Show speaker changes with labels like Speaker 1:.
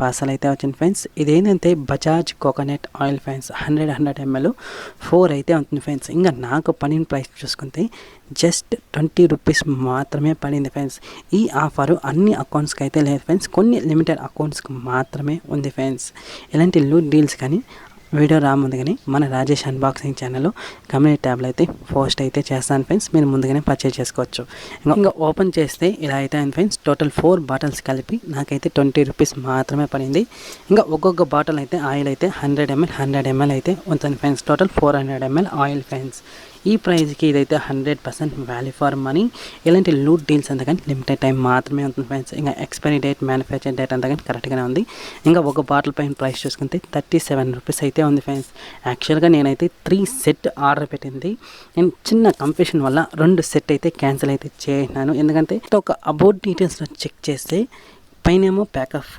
Speaker 1: Parcel అయితే వచ్చింది friends. ఇదేంటంటే Bajaj coconut oil friends 100 ml 4 అయితే ఉంటుంది ఫ్రెండ్స్. ఇంకా నాకు పడిన ప్రైస్ చూసుకుంటే జస్ట్ 20 రూపీస్ మాత్రమే పడింది ఫ్రెండ్స్. ఈ ఆఫరు అన్ని అకౌంట్స్కి అయితే లేదు ఫ్రెండ్స్, కొన్ని లిమిటెడ్ అకౌంట్స్కి మాత్రమే ఉంది ఫ్రెండ్స్. ఇలాంటి లూట్ డీల్స్ కానీ వీడియో రాముందుగానే మన రాజేష్ అన్బాక్సింగ్ ఛానల్లో కమ్యూనిటీ ట్యాబ్లో అయితే పోస్ట్ అయితే చేస్తాను ఫ్రెండ్స్, మీరు ముందుగానే పర్చేజ్ చేసుకోవచ్చు. ఇంకా ఓపెన్ చేస్తే ఇలా అయితే అయింది ఫ్రెండ్స్. టోటల్ 4 బాటిల్స్ కలిపి నాకైతే 20 రూపీస్ మాత్రమే పడింది. ఇంకా ఒక్కొక్క బాటిల్ అయితే ఆయిల్ అయితే 100 ml అయితే ఉంటుంది friends. Total 400 ml oil friends. ఈ ప్రైస్కి ఇదైతే 100% వాల్యూ ఫర్ మనీ. ఇలాంటి లూట్ డీల్స్ అంతా కానీ లిమిటెడ్ టైం మాత్రమే ఉంటుంది ఫ్రెండ్స్. ఇంకా ఎక్స్పైరీ డేట్, మ్యానుఫ్యాక్చర్ డేట్ అంతా కానీ కరెక్ట్గానే ఉంది. ఇంకా ఒక బాటిల్ పైన ప్రైస్ చూసుకుంటే 37 రూపీస్ అయితే ఉంది ఫ్రెండ్స్. యాక్చువల్గా నేనైతే 3 సెట్ ఆర్డర్ పెట్టింది. నేను చిన్న కన్ఫ్యూషన్ వల్ల 2 సెట్ అయితే క్యాన్సిల్ అయితే చేసినాను. ఎందుకంటే ఒక అబౌట్ డీటెయిల్స్లో చెక్ చేస్తే పైనేమో ప్యాక్ ఆఫ్